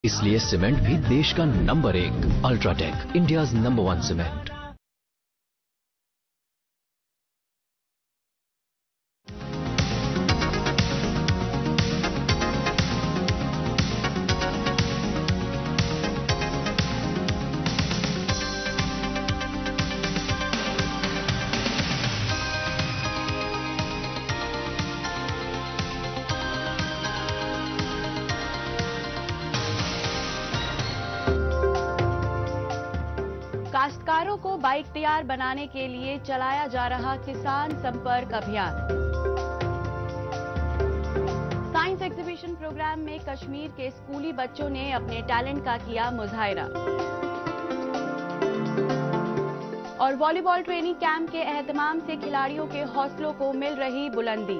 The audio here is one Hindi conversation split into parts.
इसलिए सीमेंट भी देश का number 1 UltraTech, India's number 1 cement. काश्तकारों को बाइख्तियार बनाने के लिए चलाया जा रहा किसान संपर्क अभियान। साइंस एग्जीबिशन प्रोग्राम में कश्मीर के स्कूली बच्चों ने अपने टैलेंट का किया मुजाहिरा। और वॉलीबॉल ट्रेनिंग कैंप के एहतमाम से खिलाड़ियों के हौसलों को मिल रही बुलंदी।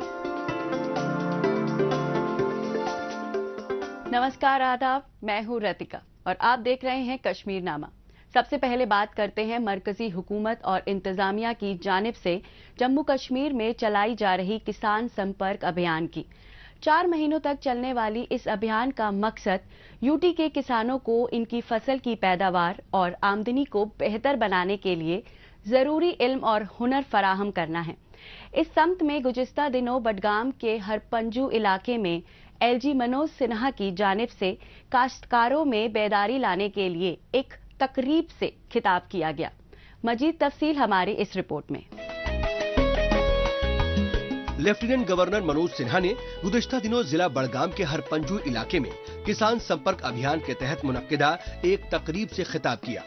नमस्कार, आदाब, मैं हूं रतिका और आप देख रहे हैं कश्मीर नामा। सबसे पहले बात करते हैं मरकजी हुकूमत और इंतजामिया की जानिब से जम्मू कश्मीर में चलाई जा रही किसान संपर्क अभियान की। 4 महीनों तक चलने वाली इस अभियान का मकसद यूटी के किसानों को इनकी फसल की पैदावार और आमदनी को बेहतर बनाने के लिए जरूरी इल्म और हुनर फराहम करना है। इस सम्त में गुज़िस्ता दिनों बडगाम के हरपंजू इलाके में एलजी मनोज सिन्हा की जानिब से काश्तकारों में बेदारी लाने के लिए एक तकरीब से खिताब किया गया। मजीद तफसील हमारी इस रिपोर्ट में। लेफ्टिनेंट गवर्नर मनोज सिन्हा ने गुज़िश्ता दिनों जिला बडगाम के हरपंजू इलाके में किसान संपर्क अभियान के तहत मुनक्किदा एक तकरीब से खिताब किया।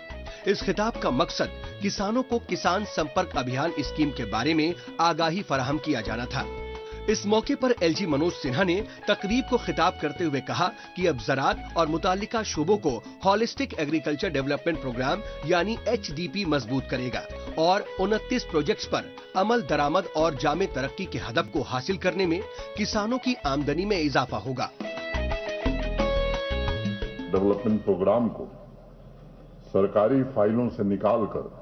इस खिताब का मकसद किसानों को किसान संपर्क अभियान स्कीम के बारे में आगाही फराहम किया जाना था। इस मौके पर एलजी मनोज सिन्हा ने तकरीब को खिताब करते हुए कहा कि अब ज़राअत और मुताल्लिका शोबों को हॉलिस्टिक एग्रीकल्चर डेवलपमेंट प्रोग्राम यानी HDP मजबूत करेगा और 29 प्रोजेक्ट्स पर अमल दरामद और जामे तरक्की के हदफ को हासिल करने में किसानों की आमदनी में इजाफा होगा। डेवलपमेंट प्रोग्राम को सरकारी फाइलों से निकालकर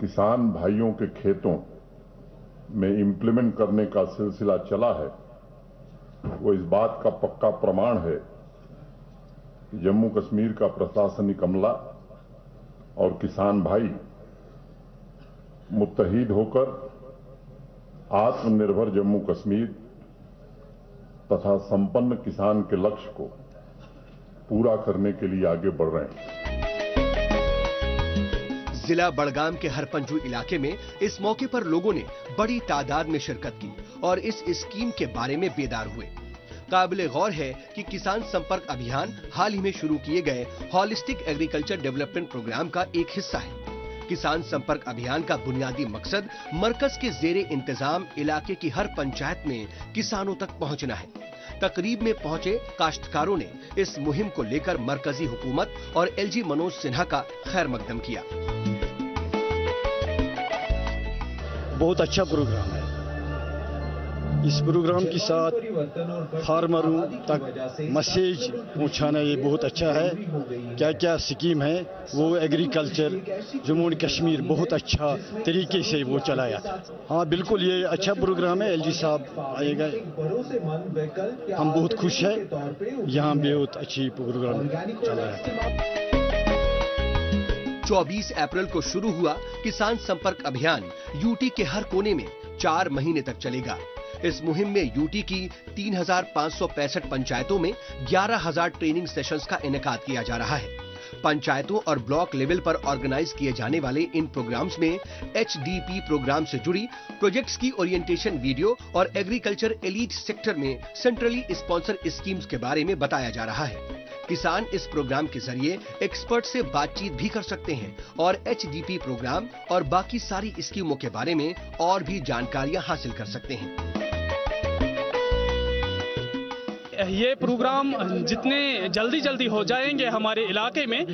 किसान भाइयों के खेतों में इम्प्लीमेंट करने का सिलसिला चला है, वो इस बात का पक्का प्रमाण है कि जम्मू कश्मीर का प्रशासनिक अमला और किसान भाई मुत्तहिद होकर आत्मनिर्भर जम्मू कश्मीर तथा संपन्न किसान के लक्ष्य को पूरा करने के लिए आगे बढ़ रहे हैं। जिला बडगाम के हरपंजू इलाके में इस मौके पर लोगों ने बड़ी तादाद में शिरकत की और इस स्कीम के बारे में बेदार हुए। काबिले गौर है कि किसान संपर्क अभियान हाल ही में शुरू किए गए हॉलिस्टिक एग्रीकल्चर डेवलपमेंट प्रोग्राम का एक हिस्सा है। किसान संपर्क अभियान का बुनियादी मकसद मरकज के जेरे इंतजाम इलाके की हर पंचायत में किसानों तक पहुंचना है। तकरीब में पहुंचे काश्तकारों ने इस मुहिम को लेकर मरकजी हुकूमत और एलजी मनोज सिन्हा का खैर मकदम किया। बहुत अच्छा प्रोग्राम है। इस प्रोग्राम के साथ फार्मरों तक मैसेज पहुंचाना ये बहुत अच्छा है। क्या क्या स्कीम है वो एग्रीकल्चर जम्मू एंड कश्मीर बहुत अच्छा तरीके से वो चलाया था। हाँ बिल्कुल ये अच्छा प्रोग्राम है। एलजी साहब आएगा, हम बहुत खुश हैं। यहाँ बहुत अच्छी प्रोग्राम चल रहा है। 24 अप्रैल को शुरू हुआ किसान संपर्क अभियान यूटी के हर कोने में 4 महीने तक चलेगा। इस मुहिम में यूटी की 3,565 पंचायतों में 11,000 ट्रेनिंग सेशंस का इनेकाद किया जा रहा है। पंचायतों और ब्लॉक लेवल पर ऑर्गेनाइज किए जाने वाले इन प्रोग्राम्स में HDP प्रोग्राम से जुड़ी प्रोजेक्ट्स की ओरिएंटेशन वीडियो और एग्रीकल्चर एलीट सेक्टर में सेंट्रली स्पॉन्सर स्कीम्स के बारे में बताया जा रहा है। किसान इस प्रोग्राम के जरिए एक्सपर्ट से बातचीत भी कर सकते हैं और HDP प्रोग्राम और बाकी सारी स्कीमों के बारे में और भी जानकारियां हासिल कर सकते हैं। ये प्रोग्राम जितने जल्दी हो जाएंगे हमारे इलाके में,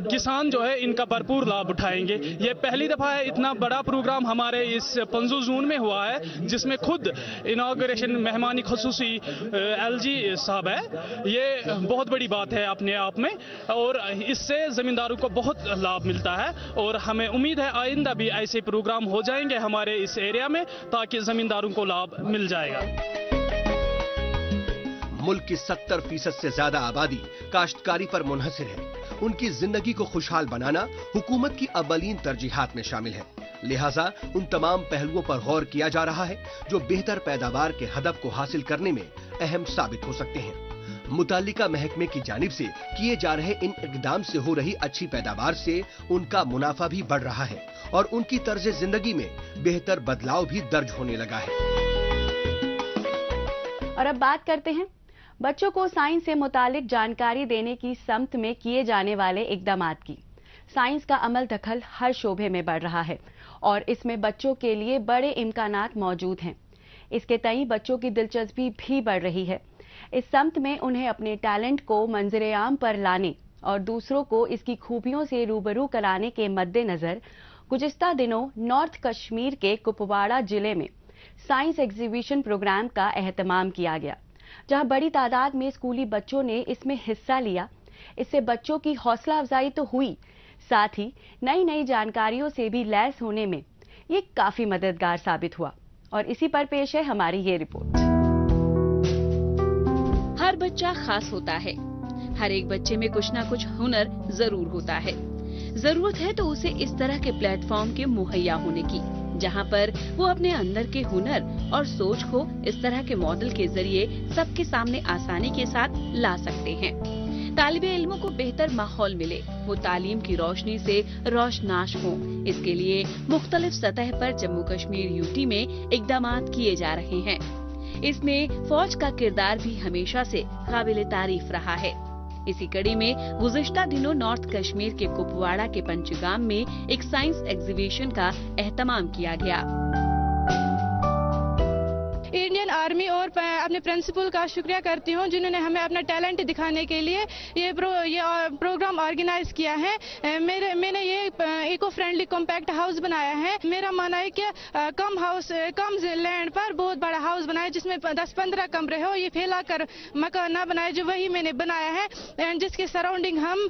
किसान जो है इनका भरपूर लाभ उठाएंगे। ये पहली दफा है इतना बड़ा प्रोग्राम हमारे इस पंजू जोन में हुआ है, जिसमें खुद इनॉग्रेशन मेहमानी खसूसी एलजी साहब है। ये बहुत बड़ी बात है अपने आप में और इससे जमींदारों को बहुत लाभ मिलता है और हमें उम्मीद है आइंदा भी ऐसे प्रोग्राम हो जाएंगे हमारे इस एरिया में ताकि जमींदारों को लाभ मिल जाएगा। मुल्क की 70% से ज्यादा आबादी काश्तकारी पर मुनहसिर है। उनकी जिंदगी को खुशहाल बनाना हुकूमत की अव्वलीन तरजीहात में शामिल है। लिहाजा उन तमाम पहलुओं पर गौर किया जा रहा है जो बेहतर पैदावार के हदफ को हासिल करने में अहम साबित हो सकते हैं। मुताल्लिका महकमे की जानिब से किए जा रहे इन इक़दाम से हो रही अच्छी पैदावार से उनका मुनाफा भी बढ़ रहा है और उनकी तर्ज जिंदगी में बेहतर बदलाव भी दर्ज होने लगा है। और अब बात करते हैं बच्चों को साइंस से मुतालिक जानकारी देने की समत में किए जाने वाले इक़दामात की। साइंस का अमल दखल हर शोबे में बढ़ रहा है और इसमें बच्चों के लिए बड़े इम्कानात मौजूद हैं। इसके तई बच्चों की दिलचस्पी भी बढ़ रही है। इस समत में उन्हें अपने टैलेंट को मंजरे आम पर लाने और दूसरों को इसकी खूबियों से रूबरू कराने के मद्देनजर गुज़िश्ता दिनों नॉर्थ कश्मीर के कुपवाड़ा जिले में साइंस एग्जीबिशन प्रोग्राम का एहतमाम किया गया, जहां बड़ी तादाद में स्कूली बच्चों ने इसमें हिस्सा लिया। इससे बच्चों की हौसला अफजाई तो हुई, साथ ही नई नई जानकारियों से भी लैस होने में ये काफी मददगार साबित हुआ। और इसी पर पेश है हमारी ये रिपोर्ट। हर बच्चा खास होता है। हर एक बच्चे में कुछ ना कुछ हुनर जरूर होता है। जरूरत है तो उसे इस तरह के प्लेटफॉर्म के मुहैया होने की, जहां पर वो अपने अंदर के हुनर और सोच को इस तरह के मॉडल के जरिए सबके सामने आसानी के साथ ला सकते हैं। तालिबे इल्मों को बेहतर माहौल मिले, वो तालीम की रोशनी से रोशनाश हो, इसके लिए मुख्तलिफ सतह पर जम्मू कश्मीर यूटी में इक़दामात किए जा रहे हैं। इसमें फौज का किरदार भी हमेशा से काबिल तारीफ रहा है। इसी कड़ी में गुज़िश्ता दिनों नॉर्थ कश्मीर के कुपवाड़ा के पंचगाम में एक साइंस एग्जीबिशन का एहतमाम किया गया। इंडियन आर्मी और अपने प्रिंसिपल का शुक्रिया करती हूं, जिन्होंने हमें अपना टैलेंट दिखाने के लिए ये प्रोग्राम ऑर्गेनाइज किया है। मैंने ये इको फ्रेंडली कॉम्पैक्ट हाउस बनाया है। मेरा मानना है कि कम लैंड पर बहुत बड़ा हाउस बनाए, जिसमें 10-15 कमरे हो। ये फैला कर मकान ना बनाए, जो वही मैंने बनाया है, जिसके सराउंडिंग हम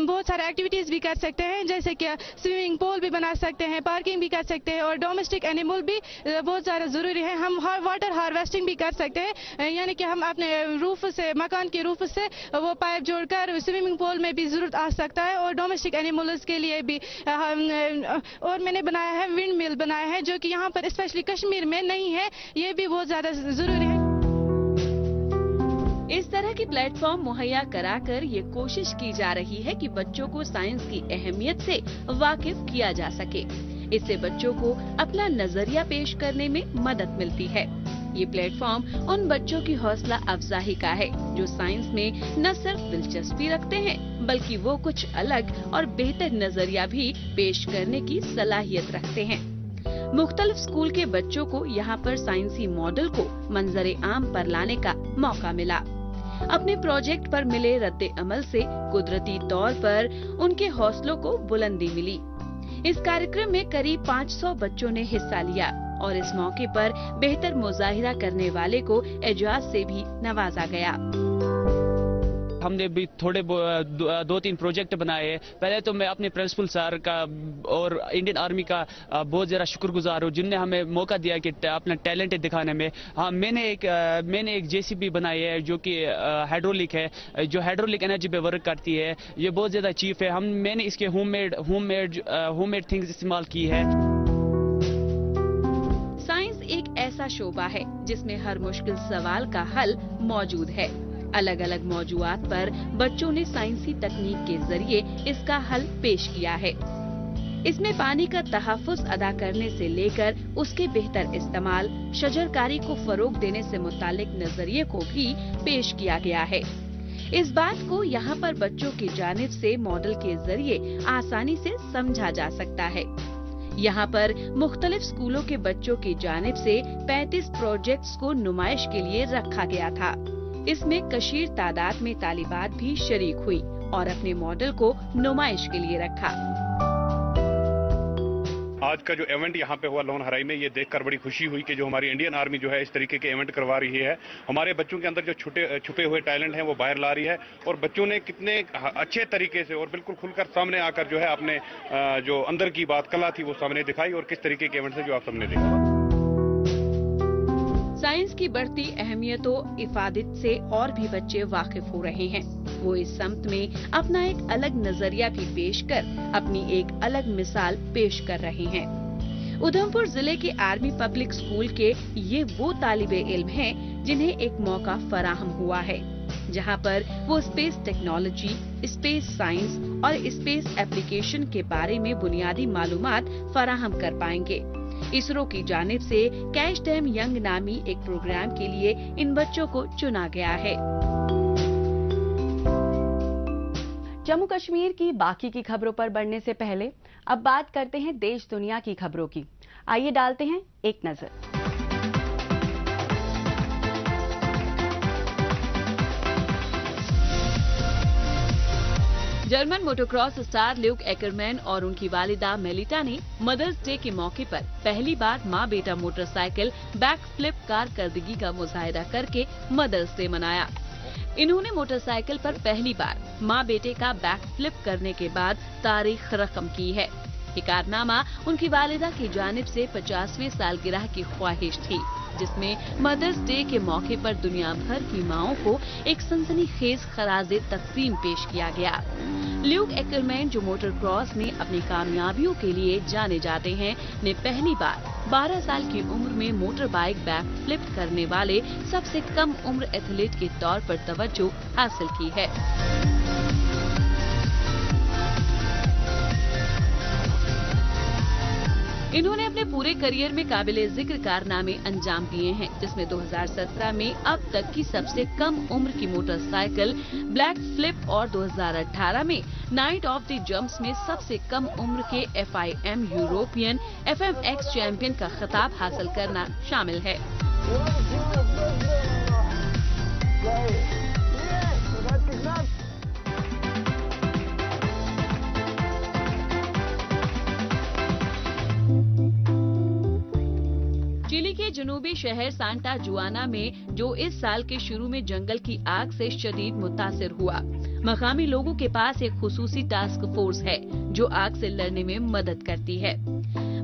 बहुत सारे एक्टिविटीज भी कर सकते हैं, जैसे कि स्विमिंग पूल भी बना सकते हैं, पार्किंग भी कर सकते हैं और डोमेस्टिक एनिमल भी बहुत ज्यादा जरूरी है। हम वाटर हार्वेस्टिंग भी कर सकते हैं, यानी कि हम अपने रूफ से, मकान के रूफ से वो पाइप जोड़कर स्विमिंग पूल में भी जरूरत आ सकता है और डोमेस्टिक एनिमल्स के लिए भी। और मैंने बनाया है विंड मिल बनाया है, जो कि यहाँ पर स्पेशली कश्मीर में नहीं है। ये भी बहुत ज्यादा जरूरी है। इस तरह की प्लेटफॉर्म मुहैया कराकर ये कोशिश की जा रही है कि बच्चों को साइंस की अहमियत से वाकिफ किया जा सके। इससे बच्चों को अपना नजरिया पेश करने में मदद मिलती है। ये प्लेटफॉर्म उन बच्चों की हौसला अफजाई का है जो साइंस में न सिर्फ दिलचस्पी रखते हैं, बल्कि वो कुछ अलग और बेहतर नजरिया भी पेश करने की सलाहियत रखते हैं। मुख्तलिफ स्कूल के बच्चों को यहाँ पर साइंसी मॉडल को मंजरे आम पर लाने का मौका मिला। अपने प्रोजेक्ट पर मिले रद्दे अमल से कुदरती तौर पर उनके हौसलों को बुलंदी मिली। इस कार्यक्रम में करीब 500 बच्चों ने हिस्सा लिया और इस मौके पर बेहतर मुजाहिरा करने वाले को एजाज से भी नवाजा गया। हमने भी थोड़े 2-3 प्रोजेक्ट बनाए। पहले तो मैं अपने प्रिंसिपल सर का और इंडियन आर्मी का बहुत ज़्यादा शुक्रगुजार हूँ, जिनने हमें मौका दिया कि अपना टैलेंट दिखाने में। हाँ, मैंने एक जेसीबी बनाई है जो कि हाइड्रोलिक है, जो हाइड्रोलिक एनर्जी पे वर्क करती है। ये बहुत ज़्यादा चीप है। मैंने इसके होममेड थिंग्स इस्तेमाल की है। साइंस एक ऐसा शोबा है जिसमें हर मुश्किल सवाल का हल मौजूद है। अलग अलग मौजूआत पर बच्चों ने साइंसी तकनीक के जरिए इसका हल पेश किया है। इसमें पानी का तहफ़्फ़ुज़ अदा करने से लेकर उसके बेहतर इस्तेमाल, शजरकारी को फरोग देने से मुतालिक नजरिए को भी पेश किया गया है। इस बात को यहाँ पर बच्चों की जानिब से मॉडल के जरिए आसानी से समझा जा सकता है। यहाँ पर मुख्तलिफ स्कूलों के बच्चों की जानिब से 35 प्रोजेक्ट्स को नुमाइश के लिए रखा गया था। इसमें कशीर तादाद में तालिबात भी शरीक हुई और अपने मॉडल को नुमाइश के लिए रखा। आज का जो इवेंट यहाँ पे हुआ लोन हराई में, ये देखकर बड़ी खुशी हुई कि जो हमारी इंडियन आर्मी जो है इस तरीके के इवेंट करवा रही है। हमारे बच्चों के अंदर जो छुपे हुए टैलेंट हैं वो बाहर ला रही है और बच्चों ने कितने अच्छे तरीके से और बिल्कुल खुलकर सामने आकर जो है अपने जो अंदर की बात कला थी वो सामने दिखाई और किस तरीके के इवेंट से जो आप सामने देखा। साइंस की बढ़ती अहमियतों इफादत से और भी बच्चे वाकिफ हो रहे हैं। वो इस समत में अपना एक अलग नजरिया भी पेश कर अपनी एक अलग मिसाल पेश कर रहे हैं। उधमपुर जिले के आर्मी पब्लिक स्कूल के ये वो तालिबे इल्म हैं जिन्हें एक मौका फराहम हुआ है, जहां पर वो स्पेस टेक्नोलॉजी, स्पेस साइंस और स्पेस एप्लीकेशन के बारे में बुनियादी मालूमात फराहम कर पाएंगे। इसरो की जानिब से कैच देम यंग नामी एक प्रोग्राम के लिए इन बच्चों को चुना गया है। जम्मू कश्मीर की बाकी की खबरों पर बढ़ने से पहले अब बात करते हैं देश दुनिया की खबरों की। आइए डालते हैं एक नजर। जर्मन मोटोक्रॉस स्टार ल्यूक एक्करमैन और उनकी वालिदा मेलिटा ने मदर्स डे के मौके पर पहली बार माँ बेटा मोटरसाइकिल बैक फ्लिप कारकर्दगी का मुजाहिरा करके मदर्स डे मनाया। इन्होंने मोटरसाइकिल पर पहली बार माँ बेटे का बैक फ्लिप करने के बाद तारीख रकम की है। ये कारनामा उनकी वालिदा की जानिब से 50वीं सालगिरह की ख्वाहिश थी, जिसमें मदर्स डे के मौके पर दुनिया भर की माओं को एक सनसनीखेज खराज तकसीम पेश किया गया। ल्यूक एक्करमैन, जो मोटर क्रॉस में अपनी कामयाबियों के लिए जाने जाते हैं, ने पहली बार 12 साल की उम्र में मोटर बाइक बैक फ्लिप करने वाले सबसे कम उम्र एथलीट के तौर पर तवज्जो हासिल की है। इन्होंने अपने पूरे करियर में काबिले जिक्र कारनामे अंजाम दिए हैं, जिसमें 2017 में अब तक की सबसे कम उम्र की मोटरसाइकिल ब्लैक फ्लिप और 2018 में नाइट ऑफ द जंप्स में सबसे कम उम्र के FIM यूरोपियन FMX चैंपियन का खिताब हासिल करना शामिल है। चिली के जनूबी शहर सांता जुआना में, जो इस साल के शुरू में जंगल की आग से शदीद मुतासिर हुआ, मकामी लोगों के पास एक खुसूसी टास्क फोर्स है जो आग से लड़ने में मदद करती है।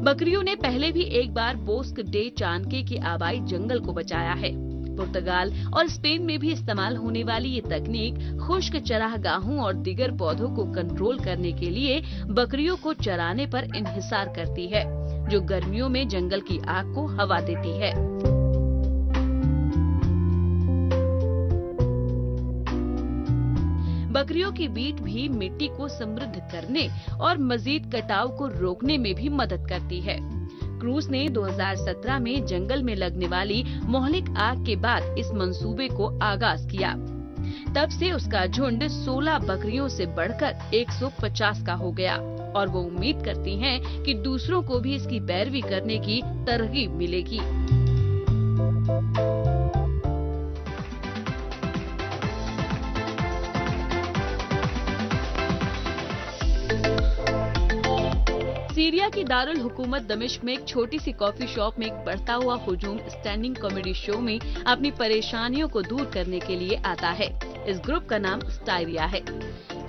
बकरियों ने पहले भी एक बार बोस्क डे चानके की आबाई जंगल को बचाया है। पुर्तगाल और स्पेन में भी इस्तेमाल होने वाली ये तकनीक खुश्क चरागाहों और दीगर पौधों को कंट्रोल करने के लिए बकरियों को चराने पर इन्हिसार करती है, जो गर्मियों में जंगल की आग को हवा देती है। बकरियों की बीट भी मिट्टी को समृद्ध करने और मजीद कटाव को रोकने में भी मदद करती है। क्रूज ने 2017 में जंगल में लगने वाली मोहलिक आग के बाद इस मंसूबे को आगाज किया। तब से उसका झुंड 16 बकरियों से बढ़कर 150 का हो गया और वो उम्मीद करती हैं कि दूसरों को भी इसकी पैरवी करने की तरगीब मिलेगी। सीरिया की दारुल हुकूमत दमिश्क में एक छोटी सी कॉफी शॉप में एक बढ़ता हुआ हुजूम स्टैंडिंग कॉमेडी शो में अपनी परेशानियों को दूर करने के लिए आता है। इस ग्रुप का नाम स्टायरिया है।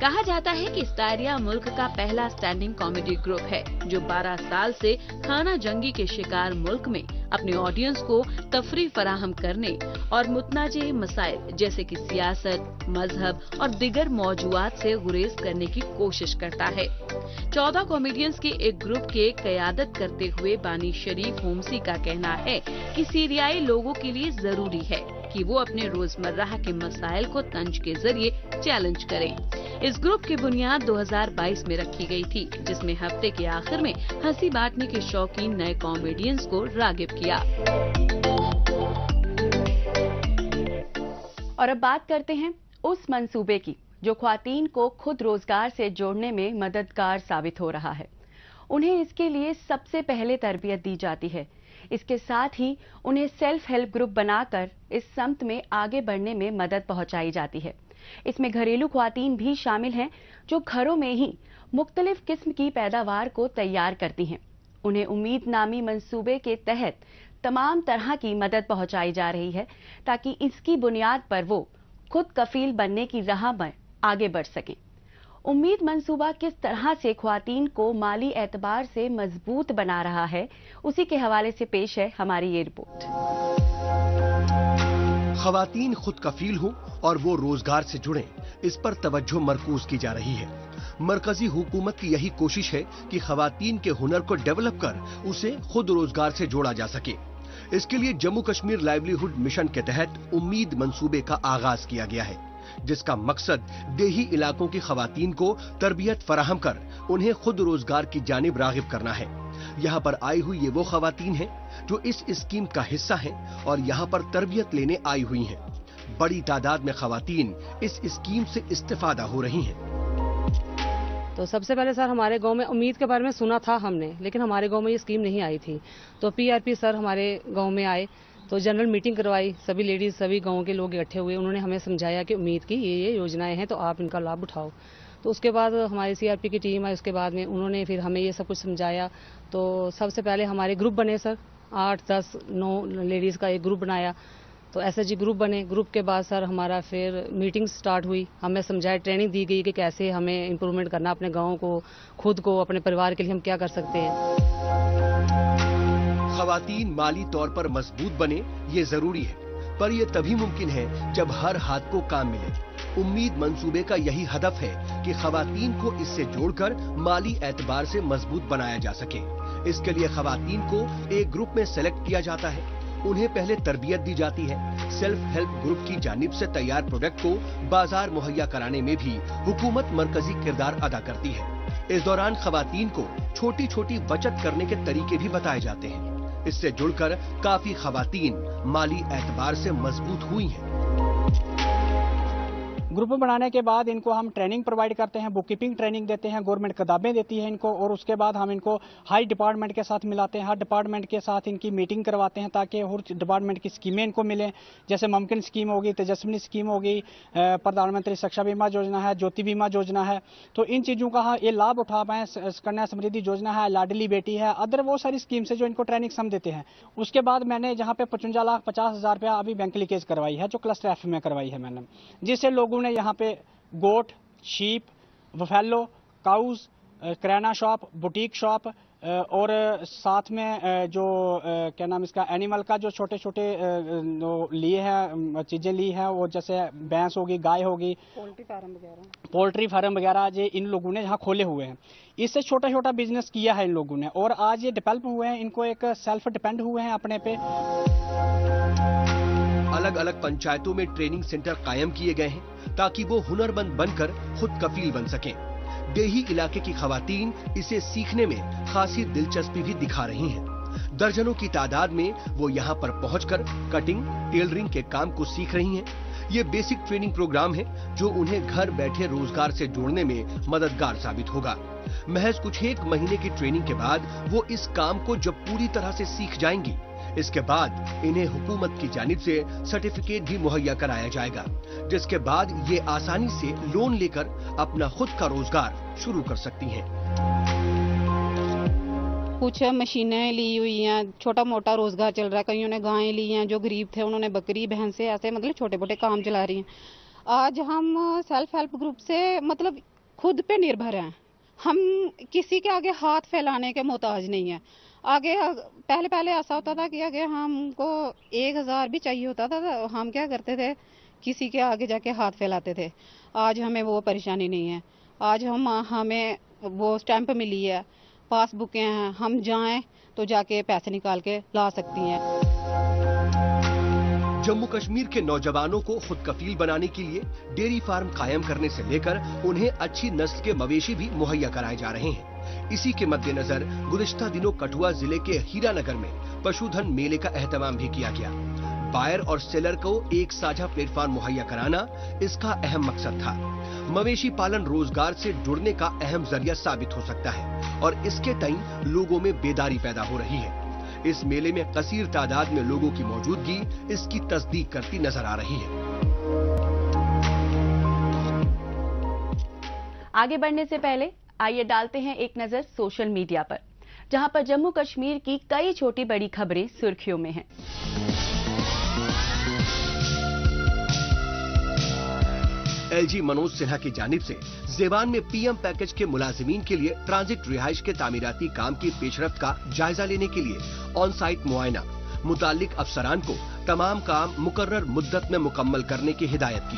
कहा जाता है कि स्टायरिया मुल्क का पहला स्टैंडिंग कॉमेडी ग्रुप है जो 12 साल से खाना जंगी के शिकार मुल्क में अपने ऑडियंस को तफरीह फराहम करने और मुतनाज़े मसाइल जैसे कि सियासत, मजहब और दिगर मौजूआत से गुरेज करने की कोशिश करता है। 14 कॉमेडियंस के एक ग्रुप के क़यादत करते हुए बानी शरीफ होमसी का कहना है कि सीरियाई लोगों के लिए जरूरी है कि वो अपने रोजमर्रा के मसाइल को तंज के जरिए चैलेंज करें। इस ग्रुप की बुनियाद 2022 में रखी गई थी, जिसमें हफ्ते के आखिर में हंसी बांटने के शौकीन नए कॉमेडियंस को रागिब किया। और अब बात करते हैं उस मंसूबे की जो ख्वातीन को खुद रोजगार से जोड़ने में मददगार साबित हो रहा है। उन्हें इसके लिए सबसे पहले तरबियत दी जाती है। इसके साथ ही उन्हें सेल्फ हेल्प ग्रुप बनाकर इस समत में आगे बढ़ने में मदद पहुंचाई जाती है। इसमें घरेलू ख्वातीन भी शामिल हैं जो घरों में ही मुख्तलिफ किस्म की पैदावार को तैयार करती हैं। उन्हें उम्मीद नामी मंसूबे के तहत तमाम तरह की मदद पहुंचाई जा रही है ताकि इसकी बुनियाद पर वो खुद कफील बनने की राह में आगे बढ़ सकें। उम्मीद मंसूबा किस तरह से ख्वातीन को माली एतबार से मजबूत बना रहा है, उसी के हवाले से पेश है हमारी ये रिपोर्ट। ख्वातीन खुद कफील हों और वो रोजगार से जुड़ें, इस पर तवज्जो मरकूज की जा रही है। मरकजी हुकूमत की यही कोशिश है कि ख्वातीन के हुनर को डेवलप कर उसे खुद रोजगार से जोड़ा जा सके। इसके लिए जम्मू कश्मीर लाइवलीहुड मिशन के तहत उम्मीद मंसूबे का आगाज किया गया है, जिसका मकसद देही इलाकों की ख्वातीन को तरबियत फराहम कर उन्हें खुद रोजगार की जानिब रागिब करना है। यहाँ पर आई हुई ये वो ख्वातीन हैं जो इस स्कीम का हिस्सा हैं और यहाँ पर तरबियत लेने आई हुई हैं। बड़ी तादाद में ख्वातीन इस स्कीम से इस्तेफादा हो रही हैं। तो सबसे पहले सर हमारे गांव में उम्मीद के बारे में सुना था हमने, लेकिन हमारे गांव में ये स्कीम नहीं आई थी। तो पीआरपी सर हमारे गांव में आए तो जनरल मीटिंग करवाई, सभी लेडीज सभी गांव के लोग इकट्ठे हुए, उन्होंने हमें समझाया कि उम्मीद की ये योजनाएं हैं तो आप इनका लाभ उठाओ। तो उसके बाद हमारी सीआरपी की टीम आई, उसके बाद में उन्होंने फिर हमें ये सब कुछ समझाया। तो सबसे पहले हमारे ग्रुप बने सर, 8, 10, 9 लेडीज का एक ग्रुप बनाया। तो एसएचजी ग्रुप बने। ग्रुप के बाद सर हमारा फिर मीटिंग स्टार्ट हुई, हमें समझाया, ट्रेनिंग दी गई कि कैसे हमें इम्प्रूवमेंट करना, अपने गाँव को, खुद को, अपने परिवार के लिए हम क्या कर सकते हैं। ख्वातीन माली तौर पर मजबूत बने ये जरूरी है, पर ये तभी मुमकिन है जब हर हाथ को काम मिले। उम्मीद मंसूबे का यही हदफ है कि ख्वातीन को इससे जोड़कर माली एतबार से मजबूत बनाया जा सके। इसके लिए ख्वातीन को एक ग्रुप में सेलेक्ट किया जाता है, उन्हें पहले तरबियत दी जाती है। सेल्फ हेल्प ग्रुप की जानिब से तैयार प्रोडक्ट को बाजार मुहैया कराने में भी हुकूमत मरकजी किरदार अदा करती है। इस दौरान ख्वातीन को छोटी छोटी बचत करने के तरीके भी बताए जाते हैं। इससे जुड़कर काफी ख्वातीन माली एतबार से मजबूत हुई हैं। ग्रुप बनाने के बाद इनको हम ट्रेनिंग प्रोवाइड करते हैं, बुक कीपिंग ट्रेनिंग देते हैं, गवर्नमेंट किताबें देती है इनको, और उसके बाद हम इनको हाई डिपार्टमेंट के साथ मिलाते हैं। हर डिपार्टमेंट के साथ इनकी मीटिंग करवाते हैं ताकि हर डिपार्टमेंट की स्कीमें इनको मिलें। जैसे मुमकिन स्कीम होगी, तेजस्विनी स्कीम होगी, प्रधानमंत्री सुरक्षा बीमा योजना है, ज्योति बीमा योजना है, तो इन चीज़ों का ये लाभ उठा पाएँ। कन्या समृद्धि योजना है, लाडली बेटी है, अदर वो सारी स्कीम से जो इनको ट्रेनिंग हम देते हैं। उसके बाद मैंने जहाँ पे 55,50,000 रुपया अभी बैंक लीकेज करवाई है, जो क्लस्टर एफ में करवाई है मैंने, जिससे लोगों ने यहाँ पे गोट, शीप, बफेलो, काउज, किराना शॉप, बुटीक शॉप और साथ में जो क्या नाम इसका एनिमल का जो छोटे छोटे लिए हैं चीज़ें ली हैं, वो जैसे भैंस होगी, गाय होगी, पोल्ट्री फार्म वगैरह, ये इन लोगों ने यहाँ खोले हुए हैं। इससे छोटा छोटा बिजनेस किया है इन लोगों ने और आज ये डेवलप हुए हैं, इनको एक सेल्फ डिपेंड हुए हैं अपने पे। अलग अलग पंचायतों में ट्रेनिंग सेंटर कायम किए गए हैं ताकि वो हुनरमंद बनकर खुद कफील बन सकें। देही इलाके की ख्वातीन इसे सीखने में खासी दिलचस्पी भी दिखा रही हैं। दर्जनों की तादाद में वो यहाँ पर पहुंचकर कटिंग, टेलरिंग के काम को सीख रही हैं। ये बेसिक ट्रेनिंग प्रोग्राम है जो उन्हें घर बैठे रोजगार से जोड़ने में मददगार साबित होगा। महज कुछ एक महीने की ट्रेनिंग के बाद वो इस काम को जब पूरी तरह से सीख जाएंगी, इसके बाद इन्हें हुकूमत की जानिब से सर्टिफिकेट भी मुहैया कराया जाएगा, जिसके बाद ये आसानी से लोन लेकर अपना खुद का रोजगार शुरू कर सकती हैं। कुछ मशीनें ली हुई हैं, छोटा मोटा रोजगार चल रहा है। कईयों ने गायें ली हैं, जो गरीब थे उन्होंने बकरी, भैंसे, ऐसे मतलब छोटे मोटे काम चला रही हैं। आज हम सेल्फ हेल्प ग्रुप से मतलब खुद पे निर्भर हैं, हम किसी के आगे हाथ फैलाने के मोहताज नहीं है। आगे पहले ऐसा होता था कि आगे हमको 1,000 भी चाहिए होता था तो हम क्या करते थे, किसी के आगे जाके हाथ फैलाते थे। आज हमें वो परेशानी नहीं है। आज हमें वो स्टैंप मिली है, पासबुकें हैं, हम जाएं तो जाके पैसे निकाल के ला सकती हैं। जम्मू कश्मीर के नौजवानों को खुद कफील बनाने के लिए डेयरी फार्म कायम करने से लेकर उन्हें अच्छी नस्ल के मवेशी भी मुहैया कराए जा रहे हैं। इसी के मद्देनजर गुज़िश्ता दिनों कठुआ जिले के हीरानगर में पशुधन मेले का एहतमाम भी किया गया। बायर और सेलर को एक साझा प्लेटफॉर्म मुहैया कराना इसका अहम मकसद था। मवेशी पालन रोजगार से जुड़ने का अहम जरिया साबित हो सकता है और इसके तई लोगों में बेदारी पैदा हो रही है। इस मेले में कसीर तादाद में लोगों की मौजूदगी इसकी तस्दीक करती नजर आ रही है। आगे बढ़ने से पहले आइए डालते हैं एक नजर सोशल मीडिया पर, जहां पर जम्मू कश्मीर की कई छोटी बड़ी खबरें सुर्खियों में हैं। LG मनोज सिन्हा की जानिब से जेवान में PM पैकेज के मुलाजिमीन के लिए ट्रांजिट रिहाइश के तामीराती काम की पेशरफ्त का जायजा लेने के लिए ऑन साइट मुआयना, मुताल्लिक अफसरान को तमाम काम मुकर्रर मुद्दत में मुकम्मल करने की हिदायत की।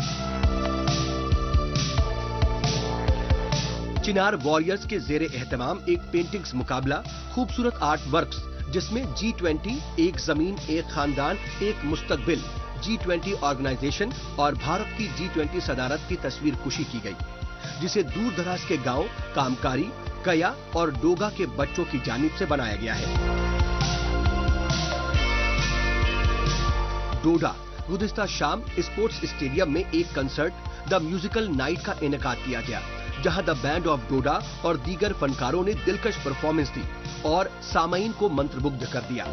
चिनार वॉरियर्स के जेरे एहतमाम एक पेंटिंग्स मुकाबला, खूबसूरत आर्ट वर्क्स जिसमें G20 एक जमीन एक खानदान एक मुस्तकबिल, G20 ऑर्गेनाइजेशन और भारत की G20 सदारत की तस्वीर कुशी की गई, जिसे दूर दराज के गांव, कामकारी, कया और डोगा के बच्चों की जानिब से बनाया गया है। डोडा गुज़िश्ता शाम स्पोर्ट्स स्टेडियम में एक कंसर्ट द म्यूजिकल नाइट का इनेकाद किया गया, जहां द बैंड ऑफ डोडा और दीगर फनकारों ने दिलकश परफॉर्मेंस दी और सामईन को मंत्रमुग्ध कर दिया।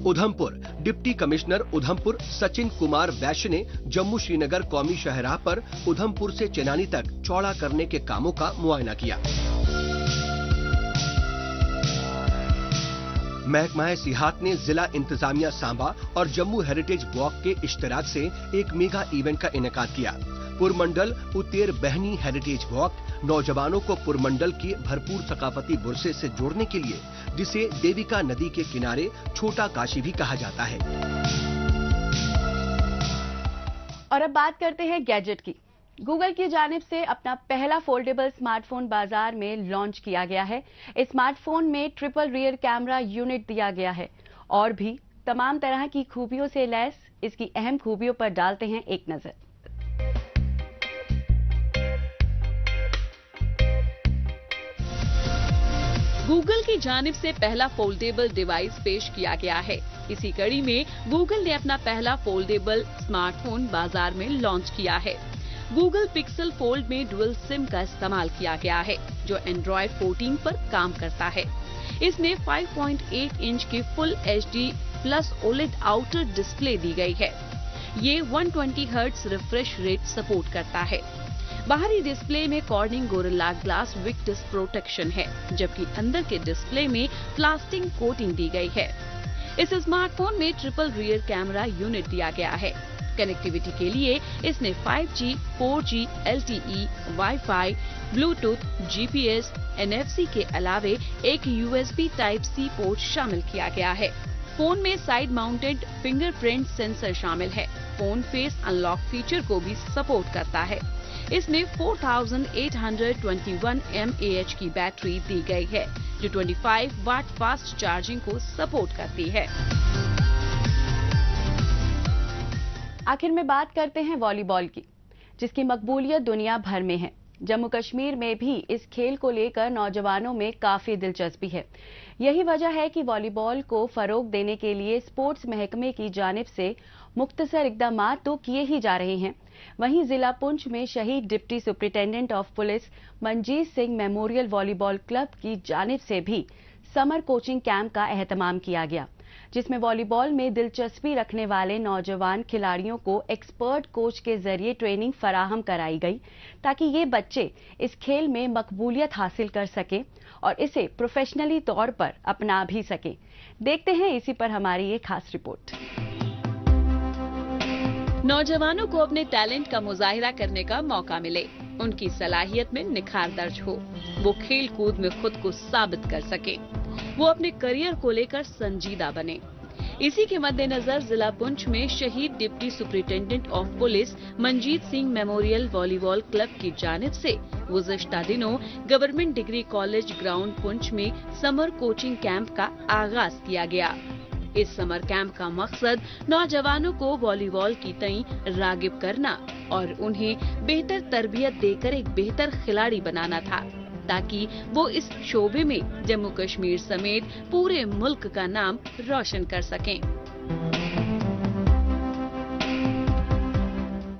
उधमपुर डिप्टी कमिश्नर उधमपुर सचिन कुमार वैश्य ने जम्मू श्रीनगर कौमी शाहराह पर उधमपुर से चेनानी तक चौड़ा करने के कामों का मुआयना किया। महकमा सिहात ने जिला इंतजामिया सांबा और जम्मू हेरिटेज वॉक के इश्तराक से एक मेगा इवेंट का इनेकाद किया। पुरमंडल उतेर बहनी हेरिटेज वॉक नौजवानों को पुरमंडल के भरपूर सकाफती विरसे से जोड़ने के लिए, जिसे देविका नदी के किनारे छोटा काशी भी कहा जाता है। और अब बात करते हैं गैजेट की। गूगल की जानिब से अपना पहला फोल्डेबल स्मार्टफोन बाजार में लॉन्च किया गया है। इस स्मार्टफोन में ट्रिपल रियर कैमरा यूनिट दिया गया है और भी तमाम तरह की खूबियों से लैस इसकी अहम खूबियों पर डालते हैं एक नजर। गूगल की जानिब से पहला फोल्डेबल डिवाइस पेश किया गया है। इसी कड़ी में गूगल ने अपना पहला फोल्डेबल स्मार्टफोन बाजार में लॉन्च किया है। गूगल पिक्सल फोल्ड में डुअल सिम का इस्तेमाल किया गया है, जो एंड्रॉयड 14 पर काम करता है। इसमें 5.8 इंच की full HD plus OLED outer display दी गई है। ये 120 हर्ट्ज रिफ्रेश रेट सपोर्ट करता है। बाहरी डिस्प्ले में कॉर्निंग गोरिल्ला ग्लास विक्टिस प्रोटेक्शन है, जबकि अंदर के डिस्प्ले में प्लास्टिक कोटिंग दी गई है। इस स्मार्टफोन में ट्रिपल रियर कैमरा यूनिट दिया गया है। कनेक्टिविटी के लिए इसमें 5G, 4G, LTE, wifi, Bluetooth, GPS, NFC के अलावे एक USB Type-C पोर्ट शामिल किया गया है। फोन में साइड माउंटेड फिंगरप्रिंट सेंसर शामिल है। फोन फेस अनलॉक फीचर को भी सपोर्ट करता है। इसमें 4821 mAh की बैटरी दी गई है, जो 25 वाट फास्ट चार्जिंग को सपोर्ट करती है। आखिर में बात करते हैं वॉलीबॉल की, जिसकी मकबूलियत दुनिया भर में है। जम्मू कश्मीर में भी इस खेल को लेकर नौजवानों में काफी दिलचस्पी है। यही वजह है कि वॉलीबॉल को फरोग देने के लिए स्पोर्ट्स महकमे की जानिब से मुख्तसर इक़दाम तो किए ही जा रहे हैं। वहीं जिला पुंछ में शहीद deputy superintendent of police Manjeet Singh memorial volleyball club की जानिब से भी समर कोचिंग कैंप का एहतमाम किया गया, जिसमें वॉलीबॉल में दिलचस्पी रखने वाले नौजवान खिलाड़ियों को एक्सपर्ट कोच के जरिए ट्रेनिंग फराहम कराई गई, ताकि ये बच्चे इस खेल में मकबूलियत हासिल कर सकें और इसे प्रोफेशनली तौर पर अपना भी सकें। देखते हैं इसी पर हमारी ये खास रिपोर्ट। नौजवानों को अपने टैलेंट का मुजाहिरा करने का मौका मिले, उनकी सलाहियत में निखार दर्ज हो, वो खेल कूद में खुद को साबित कर सके, वो अपने करियर को लेकर संजीदा बने। इसी के मद्देनजर जिला पुंछ में शहीद deputy superintendent of police Manjeet Singh memorial volleyball club की जानिब से गुज़श्ता दिनों government degree college ground Poonch में समर कोचिंग कैंप का आगाज किया गया। इस समर कैंप का मकसद नौजवानों को वॉलीबॉल की तई रागिब करना और उन्हें बेहतर तरबियत देकर एक बेहतर खिलाड़ी बनाना था, ताकि वो इस शोबे में जम्मू कश्मीर समेत पूरे मुल्क का नाम रोशन कर सकें।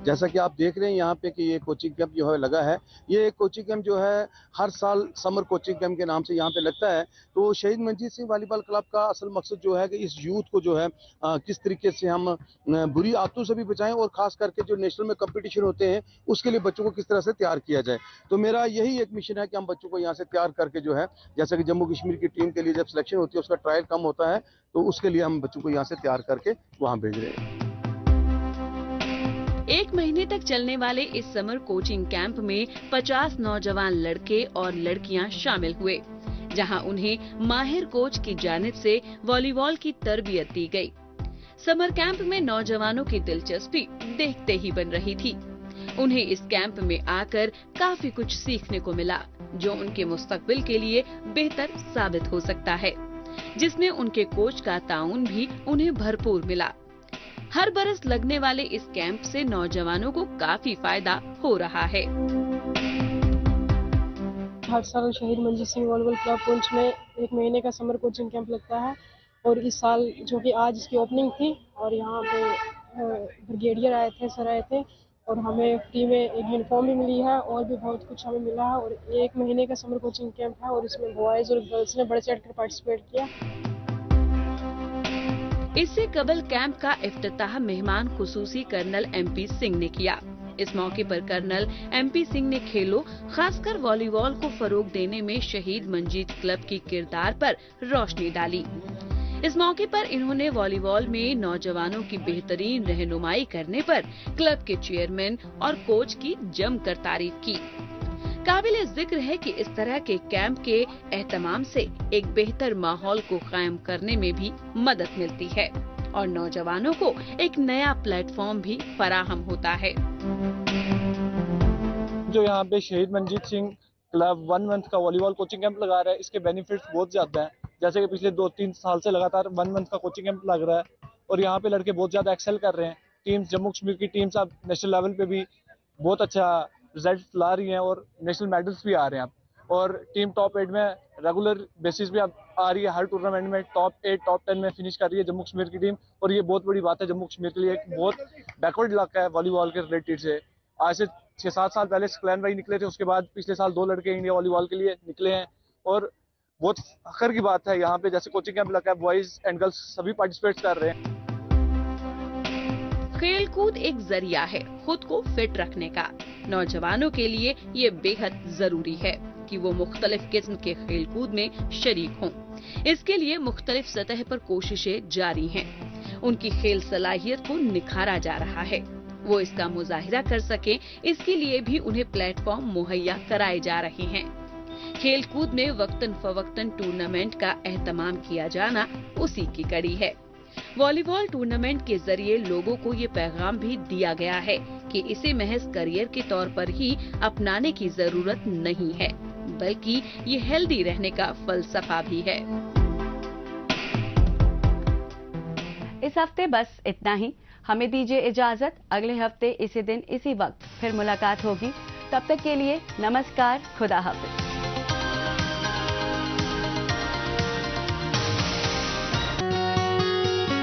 जैसा कि आप देख रहे हैं यहाँ पे कि ये कोचिंग कैंप जो है लगा है। ये कोचिंग कैंप जो है हर साल समर कोचिंग कैंप के नाम से यहाँ पे लगता है। तो शहीद मंजीत सिंह वॉलीबॉल क्लब का असल मकसद जो है कि इस यूथ को जो है किस तरीके से हम बुरी आदतों से भी बचाएं और खास करके जो नेशनल में कंपटीशन होते हैं उसके लिए बच्चों को किस तरह से तैयार किया जाए। तो मेरा यही एक मिशन है कि हम बच्चों को यहाँ से तैयार करके जो है, जैसा कि जम्मू कश्मीर की टीम के लिए जब सिलेक्शन होती है उसका ट्रायल कम होता है, तो उसके लिए हम बच्चों को यहाँ से तैयार करके वहाँ भेज रहे हैं। 1 महीने तक चलने वाले इस समर कोचिंग कैंप में 50 नौजवान लड़के और लड़कियां शामिल हुए, जहां उन्हें माहिर कोच की जानिब से वॉलीबॉल की तरबियत दी गई। समर कैंप में नौजवानों की दिलचस्पी देखते ही बन रही थी। उन्हें इस कैंप में आकर काफी कुछ सीखने को मिला, जो उनके मुस्तकबिल के लिए बेहतर साबित हो सकता है, जिसमें उनके कोच का ताउन भी उन्हें भरपूर मिला। हर बरस लगने वाले इस कैंप से नौजवानों को काफी फायदा हो रहा है। हर साल शहीद मंजीत सिंह वॉलीबॉल क्लब पुंछ में 1 महीने का समर कोचिंग कैंप लगता है और इस साल जो कि आज इसकी ओपनिंग थी और यहाँ पे ब्रिगेडियर आए थे, सर आए थे और हमें फ्री में एक यूनिफॉर्म भी मिली है और भी बहुत कुछ हमें मिला है। और 1 महीने का समर कोचिंग कैंप है और इसमें बॉयज और गर्ल्स ने बढ़ चढ़कर पार्टिसिपेट किया। इससे कबल कैंप का इफ्तिताह मेहमान खुसूसी कर्नल MP सिंह ने किया। इस मौके पर कर्नल MP सिंह ने खेलों, खासकर वॉलीबॉल को फरोग देने में शहीद मंजीत क्लब की किरदार पर रोशनी डाली। इस मौके पर इन्होंने वॉलीबॉल में नौजवानों की बेहतरीन रहनुमाई करने पर क्लब के चेयरमैन और कोच की जमकर तारीफ की। काबिले जिक्र है कि इस तरह के कैंप के एहतमाम से एक बेहतर माहौल को कायम करने में भी मदद मिलती है और नौजवानों को एक नया प्लेटफॉर्म भी फराहम होता है। जो यहाँ पे शहीद मंजीत सिंह क्लब 1 मंथ का वॉलीबॉल कोचिंग कैंप लगा रहा है, इसके बेनिफिट्स बहुत ज्यादा हैं। जैसे कि पिछले 2-3 साल से लगातार 1 मंथ का कोचिंग कैंप लग रहा है और यहाँ पे लड़के बहुत ज्यादा एक्सेल कर रहे हैं। टीम्स जम्मू कश्मीर की टीम्स अब नेशनल लेवल पे भी बहुत अच्छा रिजल्ट ला रही हैं और नेशनल मेडल्स भी आ रहे हैं अब। और टीम टॉप 8 में रेगुलर बेसिस पे अब आ रही है, हर टूर्नामेंट में टॉप 8 टॉप 10 में फिनिश कर रही है जम्मू कश्मीर की टीम। और ये बहुत बड़ी बात है जम्मू कश्मीर के लिए, एक बहुत बैकवर्ड इलाका है वॉलीबॉल के रिलेटेड से। आज से 6-7 साल पहले सकलैन भाई निकले थे, उसके बाद पिछले साल 2 लड़के इंडिया वॉलीबॉल के लिए निकले हैं और बहुत फख्र की बात है। यहाँ पे जैसे कोचिंग कैंप लगा है, बॉयज एंड गर्ल्स सभी पार्टिसिपेट कर रहे हैं। खेल कूद एक जरिया है खुद को फिट रखने का। नौजवानों के लिए ये बेहद जरूरी है कि वो मुख्तलिफ किस्म के खेल कूद में शरीक हों। इसके लिए मुख्तलिफ सतह पर कोशिशें जारी हैं। उनकी खेल सलाहियत को निखारा जा रहा है। वो इसका मुजाहिरा कर सके, इसके लिए भी उन्हें प्लेटफॉर्म मुहैया कराए जा रहे हैं। खेल कूद में वक्तन फवक्तन टूर्नामेंट का एहतमाम किया जाना उसी की कड़ी है। वॉलीबॉल टूर्नामेंट के जरिए लोगों को ये पैगाम भी दिया गया है कि इसे महज करियर के तौर पर ही अपनाने की जरूरत नहीं है, बल्कि ये हेल्दी रहने का फलसफा भी है। इस हफ्ते बस इतना ही। हमें दीजिए इजाजत। अगले हफ्ते इसी दिन इसी वक्त फिर मुलाकात होगी। तब तक के लिए नमस्कार, खुदा हाफिज।